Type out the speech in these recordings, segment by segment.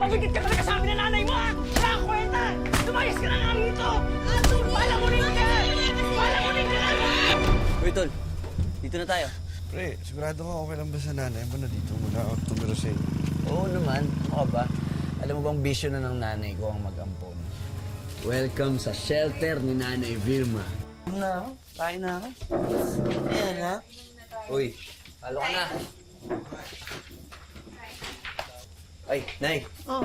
Pabigit ka talaga sa amin ng nanay mo, ha? Wala kang kwenta! Lumayas ka na nga rito! Palamunin ka! Palamunin ka na! Uy, Tol. Dito na tayo. Pre, sigurado ka okay lang ba sa nanay mo na dito muna ako tumira sa'yo? Oo naman. Ako ba? Alam mo bang bisyo na ng nanay ko ang mag-ampon? Welcome sa shelter ni Nanay Vilma. Na ako? Kain na ako. Ayan ha. Uy, palo ka na. Ay, Nay. Oh.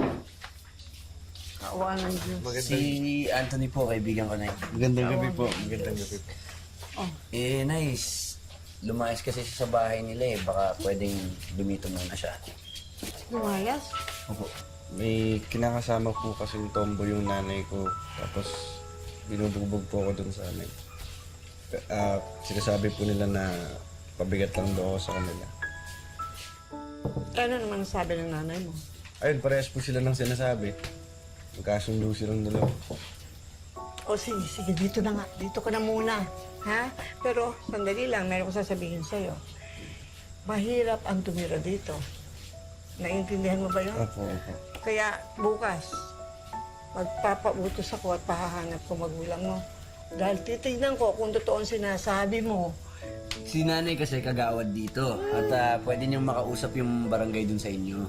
Kawa ng Diyos. Si Anthony po, kaibigan ko, Nay. Magandang gabi po. Magandang gabi. Oh. Nice. Lumayas kasi siya sa bahay nila eh. Baka pwedeng dumito muna siya. Lumayas? Opo. May kinakasama po kasing tombo yung nanay ko. Tapos binubugbog po ako dun sa amin. Sinasabi po nila na pabigat lang daw ako sa kanila. Ano naman sabi ng nanay mo? Ayun, parehas po sila ng sinasabi. Magkasundo silang dalawa. O sige, sige, dito na nga. Dito ka na muna. Ha? Pero, sandali lang, meron ko sasabihin sa'yo. Mahirap ang tumira dito. Naiintindihan mo ba yun? Opo, opo. Kaya bukas, magpapautos ako at pahahanap ko magulang mo. Dahil titignan ko kung totoo ang sinasabi mo. Si Nanay kasi kagawad dito. At pwede niyong makausap yung barangay dun sa inyo.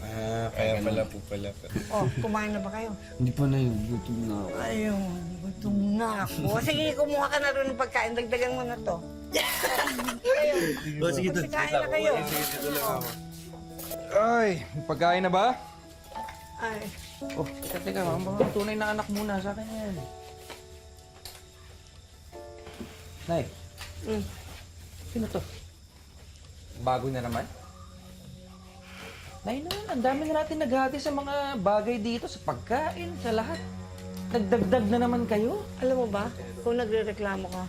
Kaya pala po pala. Oh, kumain na ba kayo? Hindi pa na yung gutom na ako. Ayun, gutom na ako. Sige, kumuha ka na rin ng pagkain. Dagdagan mo na to. Ayun. Sige, Tol. Kain na kayo. Ay, pagkain na ba? Ay, Oh, teka, mga tunay na anak muna sa akin yan. Nay, mm. sino to? Bago na naman? Nay naman, ang dami na natin naghati sa mga bagay dito, sa pagkain, sa lahat. Nagdagdag na naman kayo. Alam mo ba, kung nagre-reklamo ka,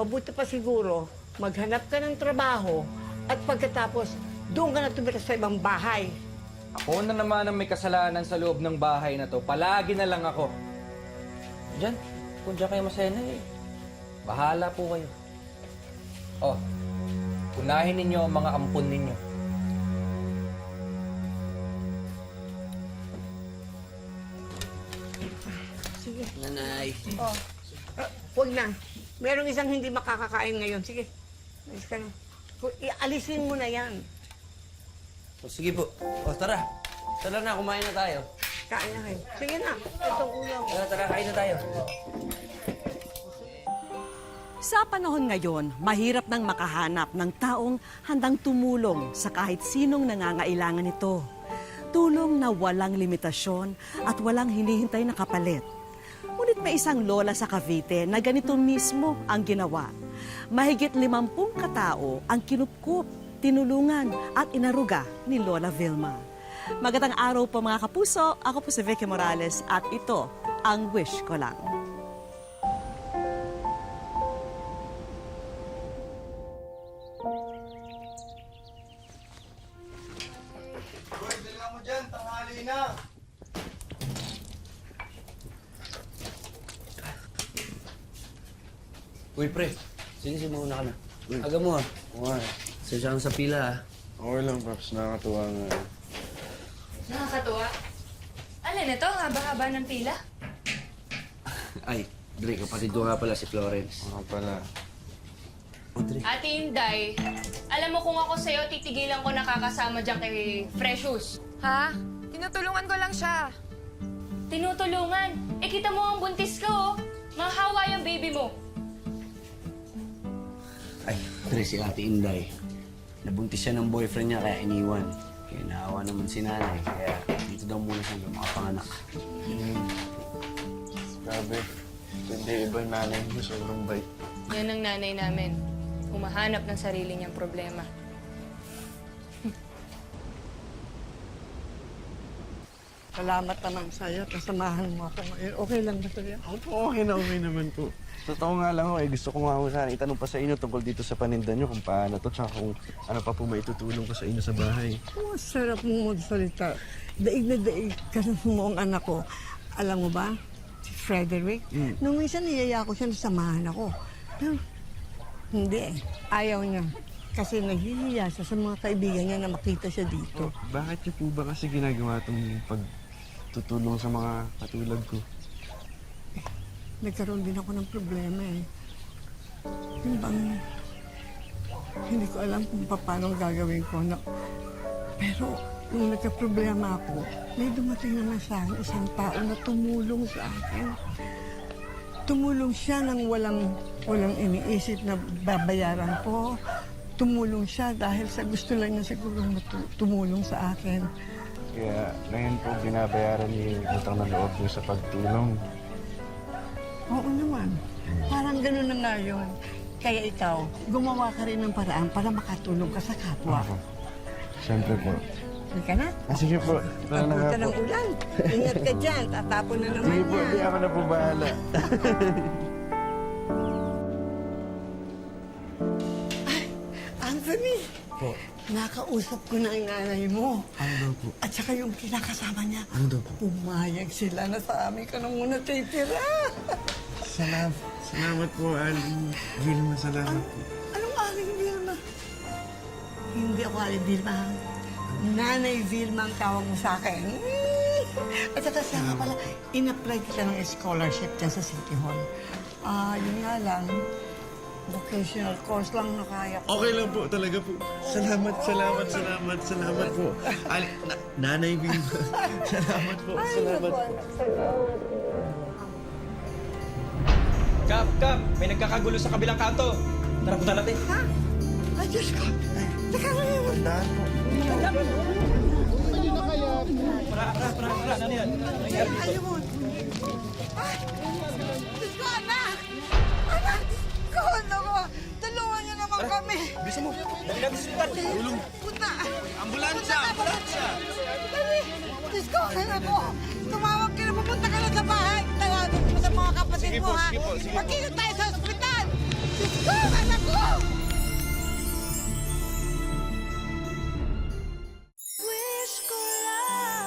mabuti pa siguro, maghanap ka ng trabaho at pagkatapos, doon ka na tumira sa ibang bahay. Ako na naman ang may kasalanan sa loob ng bahay na to. Palagi na lang ako. Diyan, kung diyan kayo masaya na eh. Bahala po kayo. Oh, unahin ninyo ang mga ampon ninyo. Sige. Nanay. Oh. Huwag na. Merong isang hindi makakakain ngayon. Sige. Alis ka na. Alisin mo na yan. O, sige po. O, tara. Tara na, kumain na tayo. Kain na kayo. Sige na. Itong ulam. Tara, kain na tayo. Sa panahon ngayon, mahirap nang makahanap ng taong handang tumulong sa kahit sinong nangangailangan nito. Tulong na walang limitasyon at walang hinihintay na kapalit. Ngunit may isang lola sa Cavite na ganito mismo ang ginawa. Mahigit 50 katao ang kinupkup, tinulungan at inaruga ni Lola Vilma. Magandang araw po mga kapuso, ako po si Vicky Morales at ito ang Wish Ko Lang. Dala mo dyan, tanghali na! Uy, pre. Sige, mauna ka na. Aga mo, ha. Sensya kang sa pila, ha. Okay lang, Paps. Nakakatuwa nga. Nakakatuwa. Alin ito? Haba-haba ng pila. Ay, Dre, kapatid ko nga pala si Florence. Mga pala. O, Dre. Ate Inday, alam mo kung ako sa'yo, titigilan ko nakakasama dyan kay Freshus. Ha? Tinutulungan ko lang siya. Tinutulungan. Eh, kita mo ang buntis ko, oh. Mahawa yung baby mo. Ay, Dre, si Ate Inday. Nabuntis siya ng boyfriend niya kaya iniwan. Kaya naawa naman si nanay. Kaya dito daw muna siya makapanganak. Grabe. Hindi iba yung nanay mo. Sobrang bait. Yan ang nanay namin. Humahanap ng sarili niyang problema. Salamat naman sa'yo. Kasamahan mo ako ngayon. Okay lang ba sa'yo? Okay naman po. Totoo nga lang ako gusto ko nga ako sana itanong pa sa inyo tungkol dito sa paninda nyo kung paano to tsaka kung ano pa po may tutulong ko sa inyo sa bahay. Masarap mo magsalita. Daig na daig ka mo ang anak ko. Alam mo ba, si Frederick, nung minsan niyaya ko siya na samahan ako. Pero, hindi eh. Ayaw niya. Kasi nahihiya siya sa mga kaibigan niya na makita siya dito. Bakit niyo po ba kasi ginagawa itong tutulong sa mga katulad ko. Nagkaroon din ako ng problema eh. Yung bang, hindi ko alam kung paano gagawin ko. No? Pero nung nagka-problema ako, may dumating naman sa akin isang tao na tumulong sa akin. Tumulong siya nang walang iniisip na babayaran ko. Tumulong siya dahil sa gusto lang niya siguro tumulong sa akin. Kaya ngayon po binabayaran niyo yung utang na loob niyo sa pagtulong. Oo naman. Parang gano'n na nga yun. Kaya ikaw, gumawa ka rin ng paraan para makatulong ka sa kapwa. Siyempre po. Hindi ka na? Sige po. Tara na nga Pagpunta po. ng ulan. Ingat ka dyan. Tatapon na naman Sige po, yan. di ako na po bahala. Anthony! Po. Nakausap ko na ang nanay mo. Ano daw po? At saka yung kinakasama niya. Ano daw po? Pumayag sila na sa amin ka na muna titira. Salamat po, Aling Vilma. Salamat po. Anong Aling Vilma? Hindi ako Aling Vilma. Nanay Vilma ang tawag mo sa akin. At saka siya nga pala, in-apply kita ng scholarship dyan sa City Hall. Yun nga lang, vocational course lang na kaya ko. Okay lang po, talaga po. Salamat po. Nanay Vilma. Salamat po, salamat po. Kap, may nagkakagulo sa kabilang kanto. Tara, punta natin. Ha? Ay, Diyos ko. Teka nga yun. Tandaan po. Ano yan? Ayun. Ay, Diyos ko, anak! Anak! Diyos ko, naku! Tulungan niyo naman kami! Bisa mo. Dali natin sa ospital. Tulong. Punta! Ambulansya! Ambulansya! Dali! Diyos ko, anak ko! Tumawag ka na, pupunta ka na sa bahay! Tawagin mo sa mga kapatid mo, ha? Magkita tayo sa ospital! Diyos ko, anak ko! Wish ko lang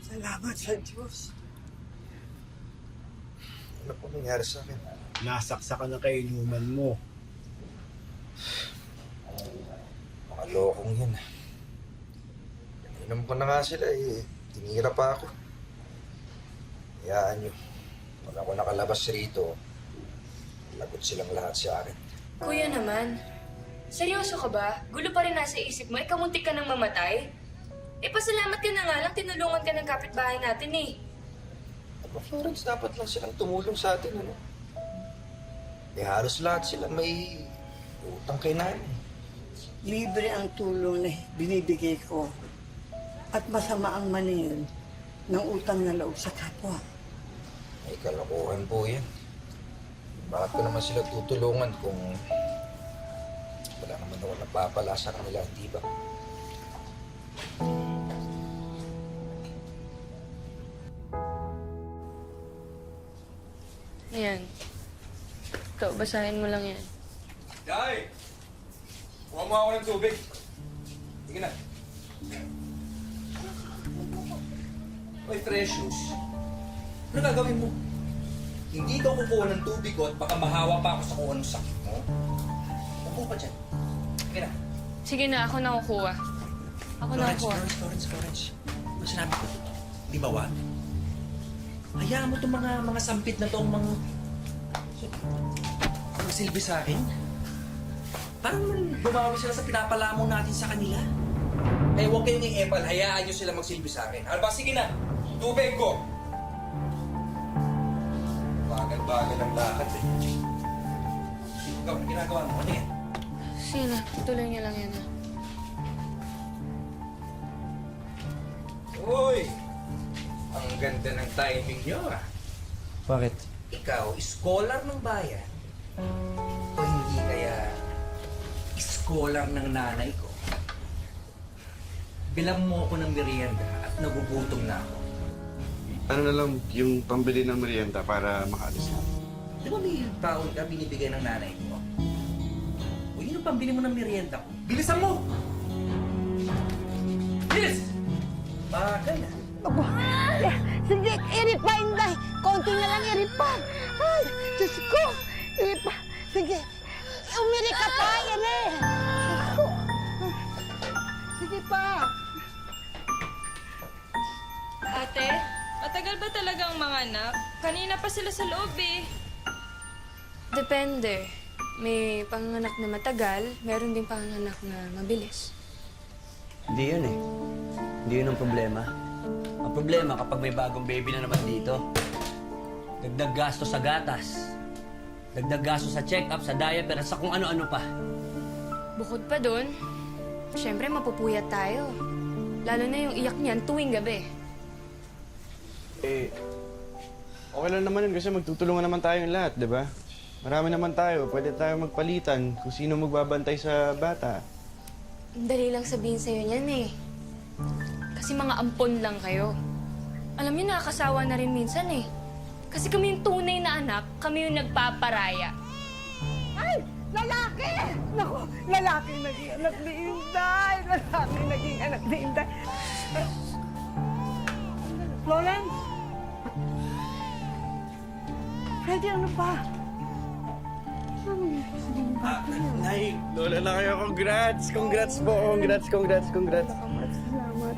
Salamat sa Diyos. Ano po nangyari sa akin? Nasaksakan na kay inuman mo. Mga lokong yun. Inom ko na nga sila eh. Tinira pa ako. Hayaan nyo. Pag ako nakalabas rito, lagot silang lahat sa akin. Kuya naman, seryoso ka ba? Gulo pa rin nasa isip mo, kamuntik ka nang mamatay? Pasalamat ka na nga lang, tinulungan ka ng kapitbahay natin eh. Aba, Florence, dapat lang silang tumulong sa atin, ano? Halos lahat sila may utang kay nanay. Libre ang tulong na binibigay ko. At masama ang maningil ng utang na loob sa kapwa. May kalokohan po yan. Bakit ko naman sila tutulungan kung wala naman ako napapala sa kanila, di ba? Ayan. Ito, basahin mo lang yan. Day! Kuha mo ako ng tubig. Sige na. Oy, Precious. Ano gagawin mo? Hindi ka kukuha ng tubig ko at baka mahawa pa ako sa kung anong sakit mo. Upo ka dyan. Sige na. Sige na, ako na kukuha. Ako na kukuha. Florence. Ano sinabi ko? Di ba, Juan? Hayaan mo itong mga sampit na itong magsilbi sa akin. Parang bumawi sila sa pinapalamon natin sa kanila. Eh, huwag kayong i-epal. Hayaan nyo sila magsilbi sa akin. Ano ba? Sige na. Tubig ko. Bagal-bagal ang lakad eh. Ikaw, ano ginagawa mo? Ano yan? Sige na, tuloy niyo lang yan. Uy! Ang ganda ng timing nyo, ah. Bakit? Ikaw, scholar ng bayan? O hindi kaya scholar ng nanay ko? Bilang mo ako ng merienda at nagugutom na ako. Ano na lang yung pambili ng merienda para makaalis na. Di ba may taon ka binibigay ng nanay ko? O yun yung pambili mo ng merienda ko. Bilisan mo! Bilis! Bagay ah. Sige, iripa, Inday. Konti na lang iripa. Ay, Diyos ko. Iripa. Sige. umiri ka pa, yan eh. Sige pa. Ate, matagal ba talagang mga anak? Kanina pa sila sa loob eh. Depende. May panganak na matagal, meron din panganak na mabilis. Hindi yun eh. Hindi yun ang problema. Ang problema kapag may bagong baby na naman dito, dagdag gasto sa gatas, dagdag gasto sa check-up, sa diaper, at sa kung ano-ano pa. Bukod pa dun, syempre mapupuyat tayo. Lalo na yung iyak niyan tuwing gabi. Eh, okay lang naman yun kasi magtutulungan naman tayong lahat, di ba? Marami naman tayo. Pwede tayo magpalitan kung sino magbabantay sa bata. Dali lang sabihin sa'yo niyan eh. Kasi mga ampon lang kayo. Alam niyo, nakakasawa na rin minsan eh. Kasi kami yung tunay na anak, kami yung nagpaparaya. Ay! Lalaki! Naku, lalaki naging anak ni Inday! Lalaki naging anak ni Inday! Florence! Freddy, ano pa? Nay, lola na kayo. Congrats! Congrats po! Congrats! Salamat.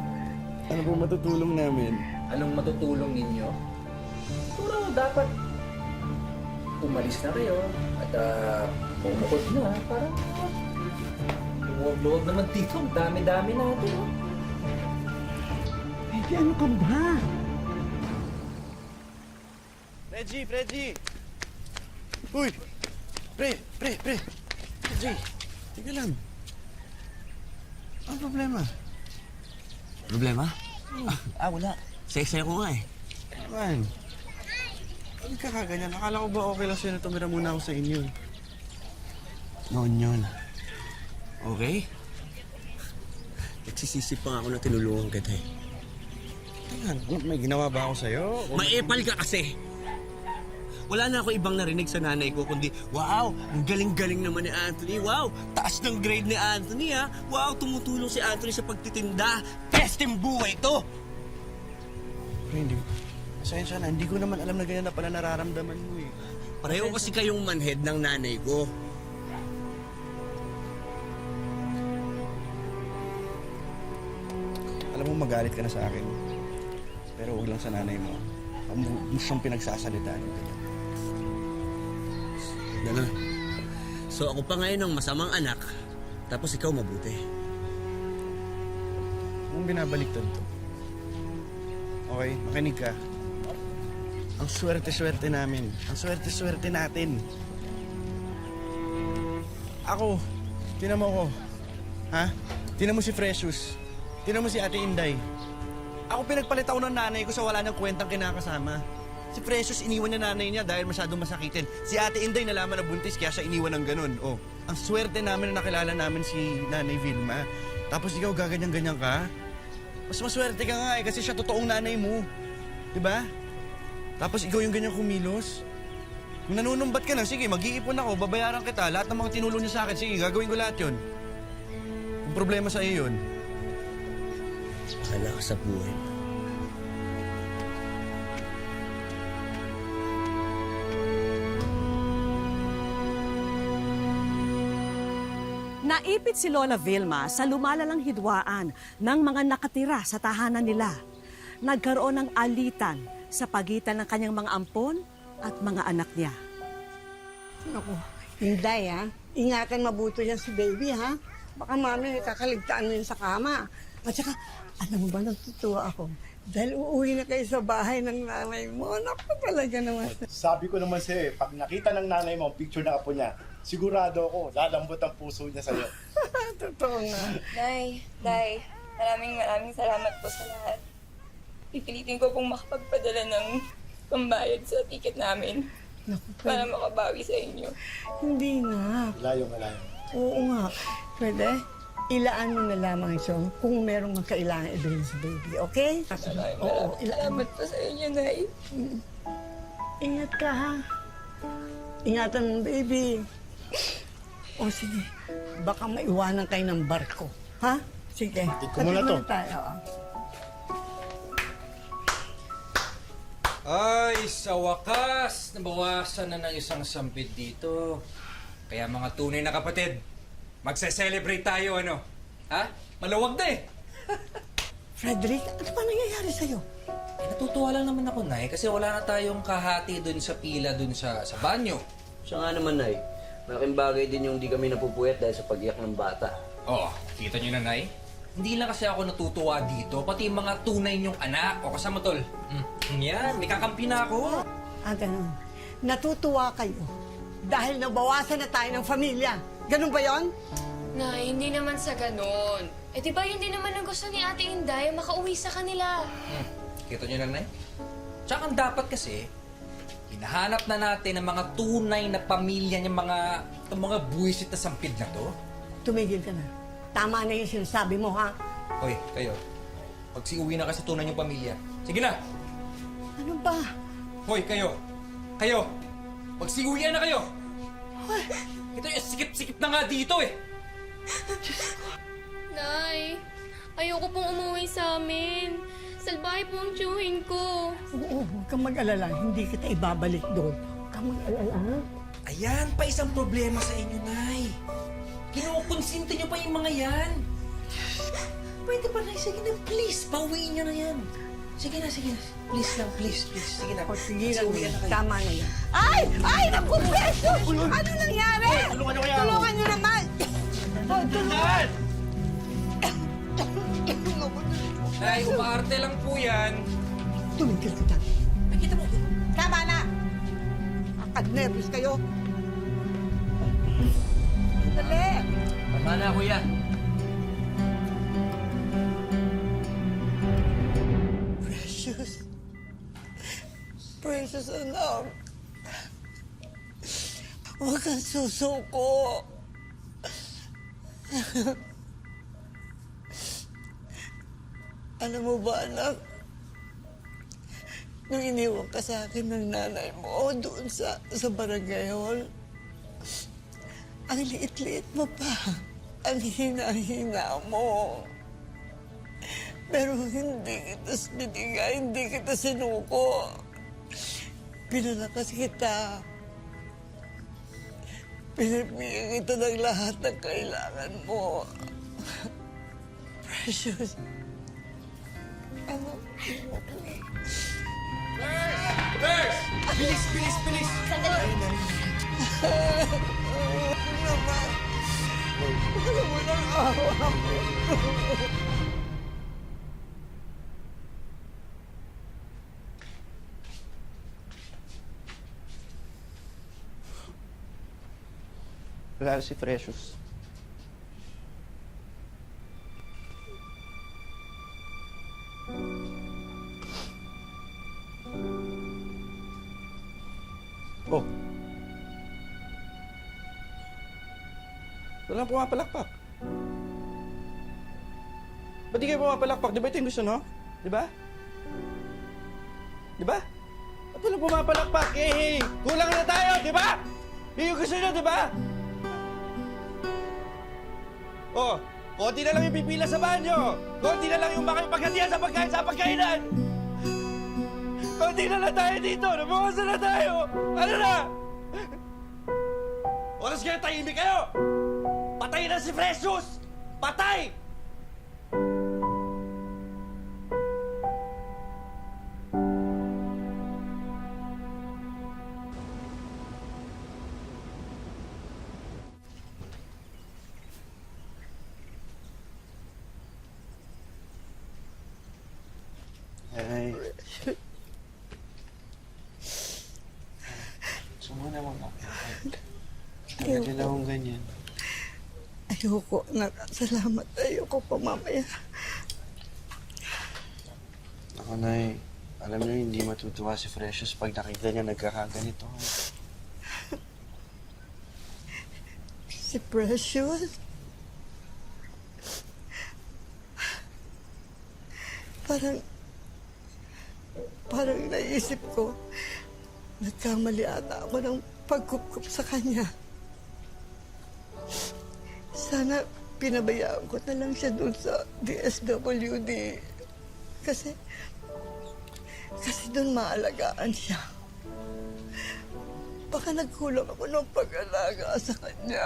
Ano po matutulong namin? Anong matutulong ninyo? Siguro dapat umalis na kayo at bumukod na para luwag-luwag naman dito. Ang dami-dami natin. Oh. Freddy, ano ka ba? Reggie! Uy! Pre! Reggie! Tika lang. Ano problema? Problema? Wala. Saya-saya ko nga eh. Man, huwag ka kaganyan. Akala ko ba okay lang sa'yo na tumira muna ako sa inyo? Noon yun. Okay? Nagsisisi pa nga ako na tinulungan kita eh. Tingnan, may ginawa ba ako sa'yo? Maepal ka kasi! Wala na ako ibang narinig sa nanay ko kundi, wow, ang galing-galing naman ni Anthony. Wow, taas ng grade ni Anthony ha. Wow, tumutulong si Anthony sa pagtitinda. Testing buhay to! Pre, hindi. Pasensya na, hindi ko naman alam na ganyan na pala nararamdaman mo eh. Pareho kasi kayong manhead ng nanay ko. Alam mo, magalit ka na sa akin. Pero huwag lang sa nanay mo. Mo siyang pinagsasalitaan yung ganyan. Gano'n. So ako pa ngayon ang masamang anak, tapos ikaw mabuti. Kung binabaliktad to. Okay, makinig ka. Ang swerte-swerte namin. Ang swerte-swerte natin. Ako, tinan mo ko. Ha? Tinan mo si Precious. Tinan mo si Ate Inday. Ako pinagpalit ako ng nanay ko sa wala niyang kwentang kinakasama. Si Precious iniwan niya nanay niya dahil masyadong masakitin. Si Ate Inday nalaman na buntis kaya siya iniwan ng ganun. Oh, ang swerte namin na nakilala namin si Nanay Vilma. Tapos ikaw gaganyan-ganyan ka? Mas maswerte ka nga eh kasi siya totoong nanay mo. Diba? Tapos ikaw yung ganyan kumilos. Kung nanunumbat ka na, sige, mag-iipon ako, babayaran kita. Lahat ng mga tinulong niya sa akin, sige, gagawin ko lahat yun. Kung problema sa iyo yun. Bahala ka sa buhay mo. Naipit si Lola Vilma sa lumalalang hidwaan ng mga nakatira sa tahanan nila. Nagkaroon ng alitan sa pagitan ng kanyang mga ampon at mga anak niya. Naku, Inday ha. Ingatan mabuto yan si baby ha. Baka mami kakaligtaan mo yun sa kama. At saka, alam mo ba, natutuwa ako. Dahil uuwi na kayo sa bahay ng nanay mo. Naku, talaga naman. Sabi ko naman sa'yo, pag nakita ng nanay mo ang picture ng apo niya, sigurado ako, lalambot ang puso niya sa'yo. Totoo nga. Day, maraming salamat po sa lahat. Pipilitin ko pong makapagpadala ng pambayad sa ticket namin Naku, para makabawi sa inyo. hindi nga. Malayo. Oo nga. Pwede? Ilaan mo na lamang ito kung merong magkailangan ibilin sa baby, okay? Oo, ilaan mo. Salamat po sa inyo, Nay. Ingat ka, ha? Ingatan mo, baby. O, sige. Baka maiwanan kayo ng barko. Ha? Sige. Tignan ko muna to. Tayo. Ay, sa wakas, nabawasan na ng isang sampid dito. Kaya mga tunay na kapatid, magse-celebrate tayo, ano? Ha? Malawag na eh. Frederick, ano ba nangyayari sa'yo? Eh, natutuwa lang naman ako, Nay, kasi wala na tayong kahati dun sa pila dun sa banyo. Siya nga naman, Nay. Malaking bagay din yung di kami napupuyat dahil sa pag-iyak ng bata. Oh, kita nyo na, Nay? Hindi lang kasi ako natutuwa dito, pati yung mga tunay niyong anak. O kasama, Tol. Yan, may kakampi na ako. Ganun. Natutuwa kayo dahil nabawasan na tayo ng pamilya. Ganun ba yon? Nay, hindi naman sa ganon. Eh di ba yun din naman ang gusto ni Ate Inday, makauwi sa kanila. Kita nyo na, Nay? Tsaka ang dapat kasi, hinahanap na natin ang mga tunay na pamilya ng mga buwisit na sampid na to. Tumigil ka na. Tama na yung sinasabi mo, ha? Hoy, kayo. Pagsiuwi na kayo sa tunay niyong pamilya. Sige na! Ano ba? Hoy, kayo! Kayo! Magsiuwian na kayo! Ito yung sikip-sikip na nga dito eh! Nay, ayoko pong umuwi sa amin. Salbahe po ang tiyuhin ko. Oo, huwag kang mag-alala. Hindi kita ibabalik doon. Huwag kang mag-alala, ha? Ayan pa isang problema sa inyo, Nay. Kinukonsinti niyo pa yung mga yan. Pwede ba, Nay? Sige na, please. Pauwiin niyo na yan. Sige na, sige na. Please lang, please, please. Sige na. O, sige na, Magsiuwian na kayo. tama na yan. Ay! Ay! Naku, Precious! Ano nangyari? Tulungan niyo kaya ako. Tulungan niyo naman! Oh, tulungan! Nay, umaarte lang po yan. Tumigil ka dyan. Nakita mo. Tama na! Nakad-nervous kayo. Dali! Tama na, kuya. Precious. Precious, anak. Huwag kang susuko. Alam mo ba, anak? Nung iniwan ka sa akin ng nanay mo doon sa barangay hall, ang liit-liit mo pa. Ang hina-hina mo. Pero hindi kita binigay, hindi kita sinuko. Pinalakas kita. Pinabigyan kita ng lahat ng kailangan mo. Precious. Ano? Nurse! Bilis, bilis, bilis! Sandali. Naman. Alam mo nang awa ko. Wala si Precious. Oh. Walang pumapalakpak. Ba't di kayo pumapalakpak? Di ba ito yung gusto, no? Di ba? Di ba? Ba't walang pumapalakpak? Eh, kulang na tayo, di ba? Yun yung gusto nyo, di ba? Oh, konti na lang yung pipila sa banyo. Konti na lang yung makipaghatian sa pagkain sa pagkainan. Konti na lang tayo dito. Nabawasan na tayo. Ano na? Oras kaya tahimik kayo. Patay na si Precious. Patay! Ay. Sumuna mo na. Tagal na akong ganyan. Ayoko, anak. Salamat. Ayoko pa mamaya. Ako, Nay. Alam niyo, hindi matutuwa si Precious pag nakita niya nagkakaganito. Si Precious? Parang naisip ko, nagkamali ata ako ng pagkukup sa kanya. Sana pinabayaan ko na lang siya doon sa DSWD. Kasi doon maalagaan siya. Baka nagkulang ako ng pag-alaga sa kanya.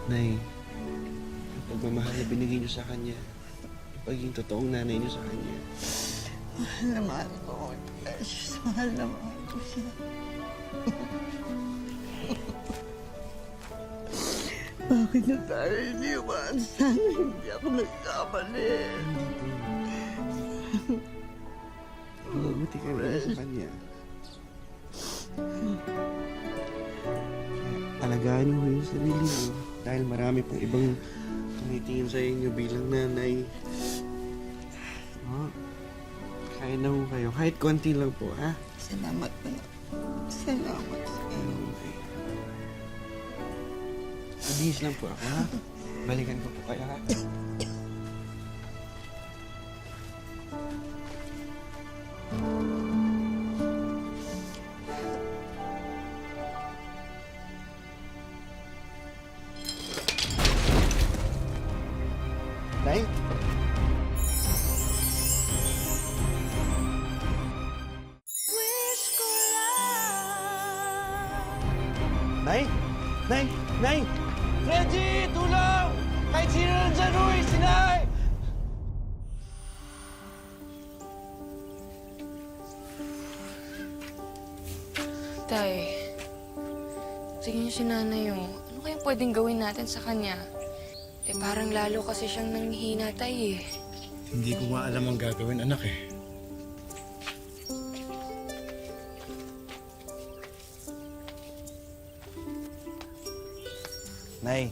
Nay, ang pagmamahal na binigay niyo sa kanya, ang pagiging totoong nanay niyo sa kanya. Mahal na mahal ko. Precious, mahal na mahal ko siya. Bakit na tayo iniwan? Sana hindi ako nagkamali. Mabuti ka na sa kanya. Alagaan niyo yung sarili niyo dahil marami pong ibang tumitingin sa inyo bilang nanay. Oh, kaya na ho kayo. Kahit konti lang po, ha? Salamat po. Salamat sa iyo. Mabihis lang po ako, ha? Balikan ko po kayo, ha? Nay? Nay? Nay? Nay? Reggie! Tulong! Kahit sino nandyan, Uy! Si Nay! Tay, tingin niyo si nanay oh. Ano kaya pwedeng gawin natin sa kanya? Eh parang lalo kasi siyang nanghihina, tay eh. Hindi ko nga alam ang gagawin, anak eh. Nay.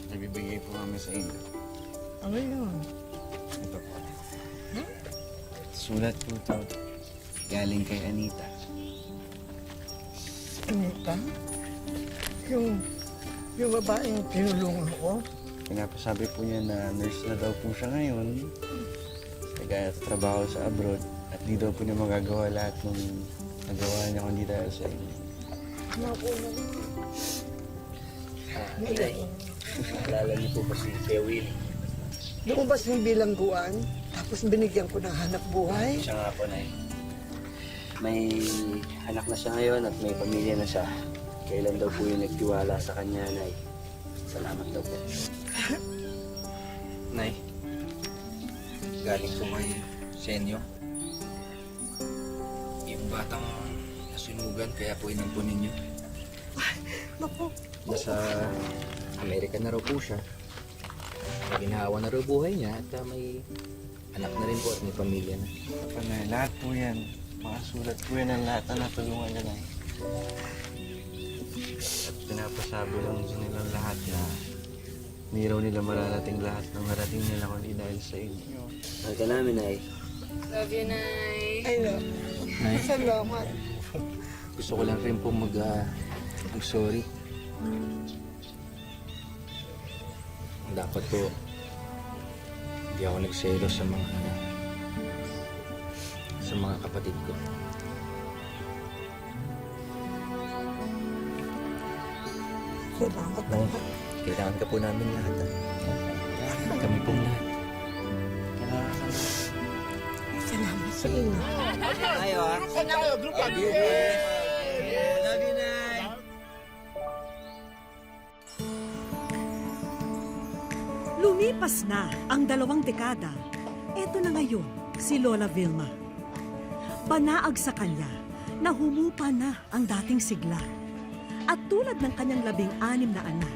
Nagbibigay po kami sa inyo. Ano yun? Ito po. Sulat po ito. Galing kay Anita. Anita? Yung babaeng tinulungan ko? Pinapasabi po niya na nurse na daw po siya ngayon. Nagtatrabaho sa abroad. At di daw po niya magagawa lahat ng nagawa niya kundi dahil sa inyo. Naku naman. Inay, naalala niyo po ba si Kuya Willie? Lumabas ng bilangguan, tapos binigyan ko ng hanap buhay. Siya nga po, Nay. May anak na siya ngayon at may pamilya na siya. Kailan daw po yung nagtiwala sa kanya, Nay? Salamat daw po. Nay, galing po kay Senyo. Yung batang nasunugan, kaya po inampunin niyo. Naku, Nasa Amerika na raw po siya. Ginawa na raw buhay niya at may anak na rin po at may pamilya na. Panay, lahat po yan. Mga sulat po yan ang lahat na natulungan niya, Nay. At pinapasabi lang sa nilang lahat na hindi raw nila mararating lahat ng narating nila kundi dahil sa inyo. Mahal ka namin, Nay. Love you, Nay. ay na. Salamat. Gusto ko lang rin po mag-sorry. Dapat po hindi ako nagselo sa mga kapatid ko. Salamat naman. Kailangan ka po namin lahat. Kami pong lahat. Salamat sa inyo. Tayo, ha? Love you, Nay. Lumipas na ang 2 dekada. Eto na ngayon si Lola Vilma. Banaag sa kanya na humupa na ang dating sigla. At tulad ng kanyang 16 na anak,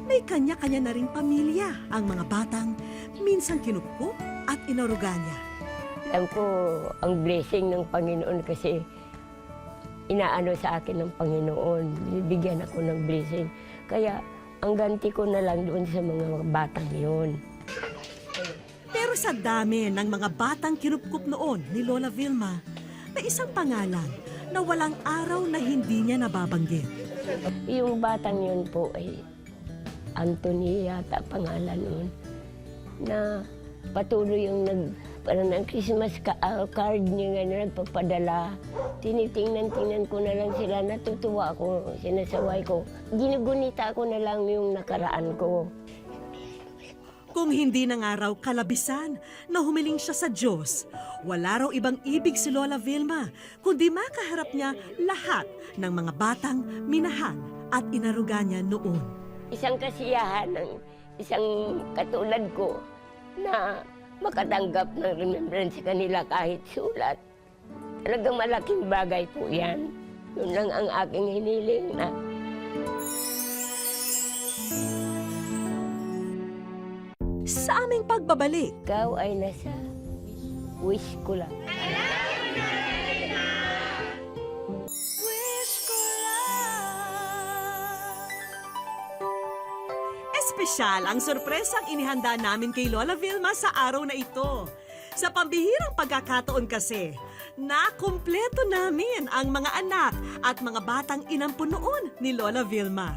may kanya-kanya na ring pamilya ang mga batang minsang kinupkup at inaruga niya. Alam ko ang blessing ng Panginoon kasi inaano sa akin ng Panginoon. Bibigyan ako ng blessing. Kaya ang ganti ko na lang doon sa mga batang yun. Pero sa dami ng mga batang kinupkup noon ni Lola Vilma, may isang pangalan na walang araw na hindi niya nababanggit. Yung batang yun po ay Anthony yata pangalan nun. Na patuloy yung parang ng Christmas card niya nga na nagpapadala. Tinitingnan ko na lang sila, natutuwa ako, sinasaway ko. Ginugunita ko na lang yung nakaraan ko. Kung hindi na nga raw kalabisan na humiling siya sa Diyos, wala raw ibang ibig si Lola Vilma, kundi makaharap niya lahat ng mga batang minahal at inaruga niya noon. Isang kasiyahan ng isang katulad ko na makatanggap ng remembrance sa kanila kahit sulat. Talagang malaking bagay po yan. Yun lang ang aking hiniling na. Sa aming pagbabalik, Ikaw ay nasa wish ko lang. espesyal ang sorpresang inihanda namin kay Lola Vilma sa araw na ito. Sa pambihirang pagkakataon kasi, nakumpleto namin ang mga anak at mga batang inampun noon ni Lola Vilma.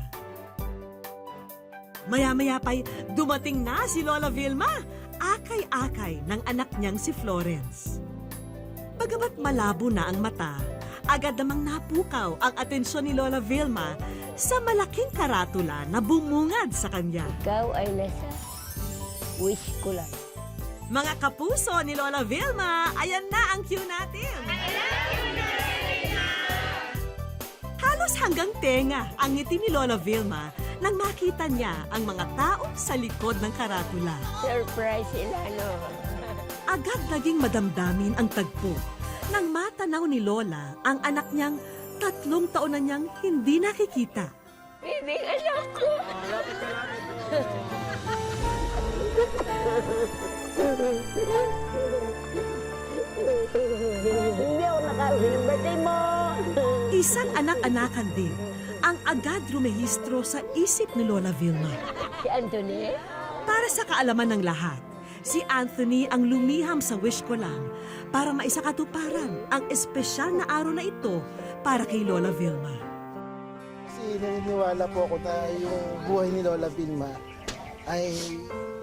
Maya-maya pa'y dumating na si Lola Vilma, akay-akay ng anak niyang si Florence. Bagamat malabo na ang mata, agad namang napukaw ang atensyon ni Lola Vilma sa malaking karatula na bumungad sa kanya. Ikaw ay nasa wish ko lang. Mga kapuso ni Lola Vilma, ayan na ang cue natin. Halos hanggang tenga ang ngiti ni Lola Vilma nang makita niya ang mga tao sa likod ng karatula. Surprise sila, no? Agad naging madamdamin ang tagpo nang matanaw ni Lola ang anak niyang 3 taon na niyang hindi nakikita. Bibing anak ko! Hindi ako nakalimutan mo! Isang anak-anakan din ang agad rumehistro sa isip ni Lola Vilma. Si Anthony? Para sa kaalaman ng lahat, si Anthony ang lumiham sa wish ko lang para maisakatuparan ang espesyal na araw na ito para kay Lola Vilma. Kasi naniniwala po ako na yung buhay ni Lola Vilma ay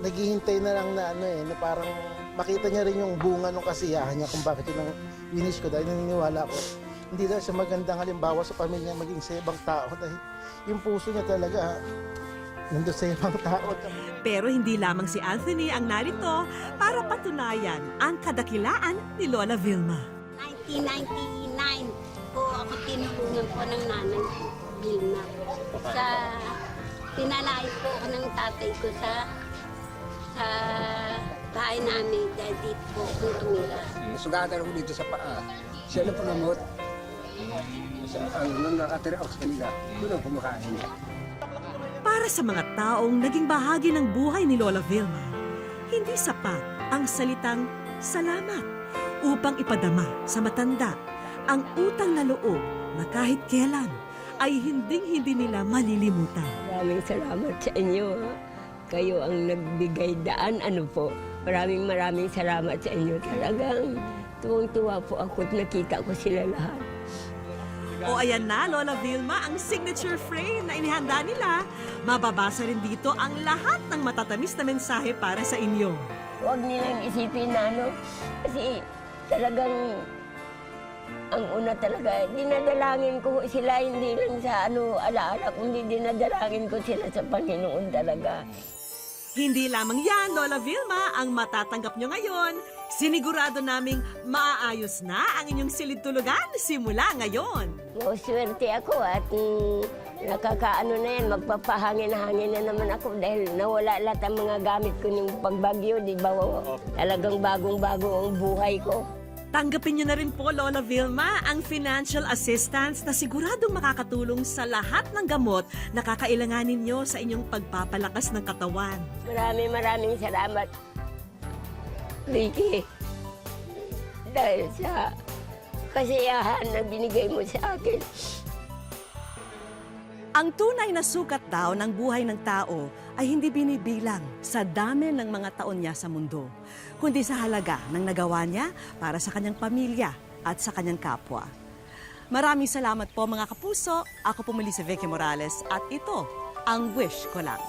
naghihintay na lang na na parang makita niya rin yung bunga ng kasiyahan niya kung bakit yun ang winish ko dahil naniniwala ko. Hindi lang siya magandang halimbawa sa pamilya maging sa ibang tao dahil yung puso niya talaga nandun sa ibang tao. Pero hindi lamang si Anthony ang narito para patunayan ang kadakilaan ni Lola Vilma. 1999 po ako tinulungan po ng nanay ko, Vilma. Pinalait po ako ng tatay ko sa bahay namin dahil dito po ako tumira. Sugatan ako dito sa paa. Siya na promote. Nung nakatira ako sa kanila, doon ang kumakain. Para sa mga taong naging bahagi ng buhay ni Lola Vilma, hindi sapat ang salitang salamat upang ipadama sa matanda ang utang na loob na kahit kailan ay hinding-hindi nila malilimutan. Maraming salamat sa inyo. Kayo ang nagbigay daan. Maraming salamat sa inyo. Talagang tuwang-tuwa po ako at nakita ko sila lahat. O ayan na, Lola Vilma, ang signature frame na inihanda nila. Mababasa rin dito ang lahat ng matatamis na mensahe para sa inyo. Huwag nilang isipin na kasi talagang ang una talaga, dinadalangin ko sila hindi lang sa alaala, kundi dinadalangin ko sila sa Panginoon talaga. Hindi lamang yan, Lola Vilma, ang matatanggap nyo ngayon. Sinigurado naming maaayos na ang inyong silid-tulugan simula ngayon. Swerte ako at nakakaano na yan, magpapahangin-hangin na naman ako dahil nawala lahat ang mga gamit ko ng pagbagyo, di ba? Talagang bagong-bago ang buhay ko. Tanggapin nyo na rin po, Lola Vilma, ang financial assistance na siguradong makakatulong sa lahat ng gamot na kakailanganin nyo sa inyong pagpapalakas ng katawan. Maraming salamat, Ricky. Dahil sa kasiyahan na binigay mo sa akin. Ang tunay na sukat daw ng buhay ng tao ay hindi binibilang sa dami ng mga taon niya sa mundo, kundi sa halaga ng nagawa niya para sa kanyang pamilya at sa kanyang kapwa. Maraming salamat po mga kapuso. Ako po muli si Vicky Morales at ito ang Wish Ko Lang.